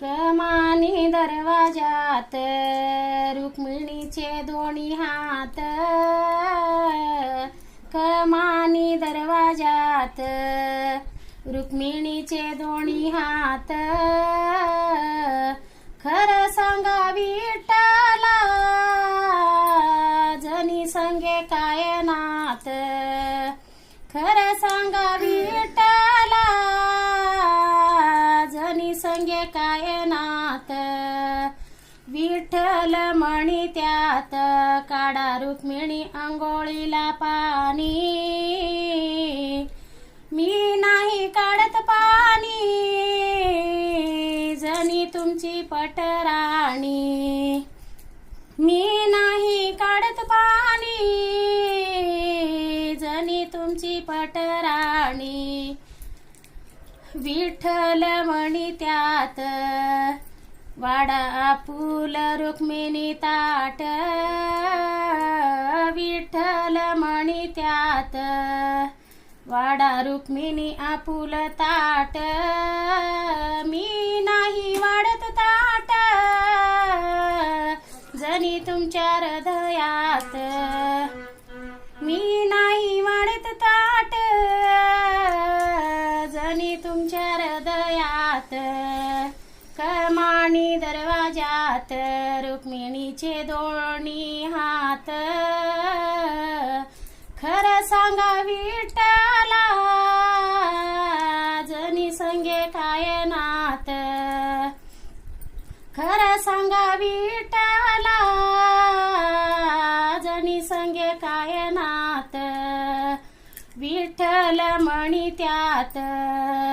कमानी दरवाजात रुक्मिणीचे दोन्ही हात, कमानी दरवाजात रुक्मिणीचे दोन्ही हात, खरं सांगा विठ्ठला जनी संगे काय नात, खरं सांगा विठ्ठला जनी संगे काय नात, विठ्ठल म्हणी त्यात काढा रुक्मिणी अंघोळीला पाणी, मी नाही काढत पाणी जनी तुमची पटराणी, मी नाही काढत पाणी जनी तुमची पटराणी, विठ्ठल म्हणी त्यात वाडा आपुल रुक्मिणी ताट, विठ्ठल म्हणी त्यात वाडा रुक्मिणी आपुल ताट, मी नाही वाढत ताट जनी तुमच्या हृदयात, मी नाही वाढत ताट जनी तुमच्या हृदयात, कमानी दरवाजात रुक्मिणीचे दोन्ही हात, खरं सांगा विठ्ठला जनी संगे काय नात, खरं सांगा विठ्ठला जनी संगे काय नात, विठ्ठल म्हणी त्यात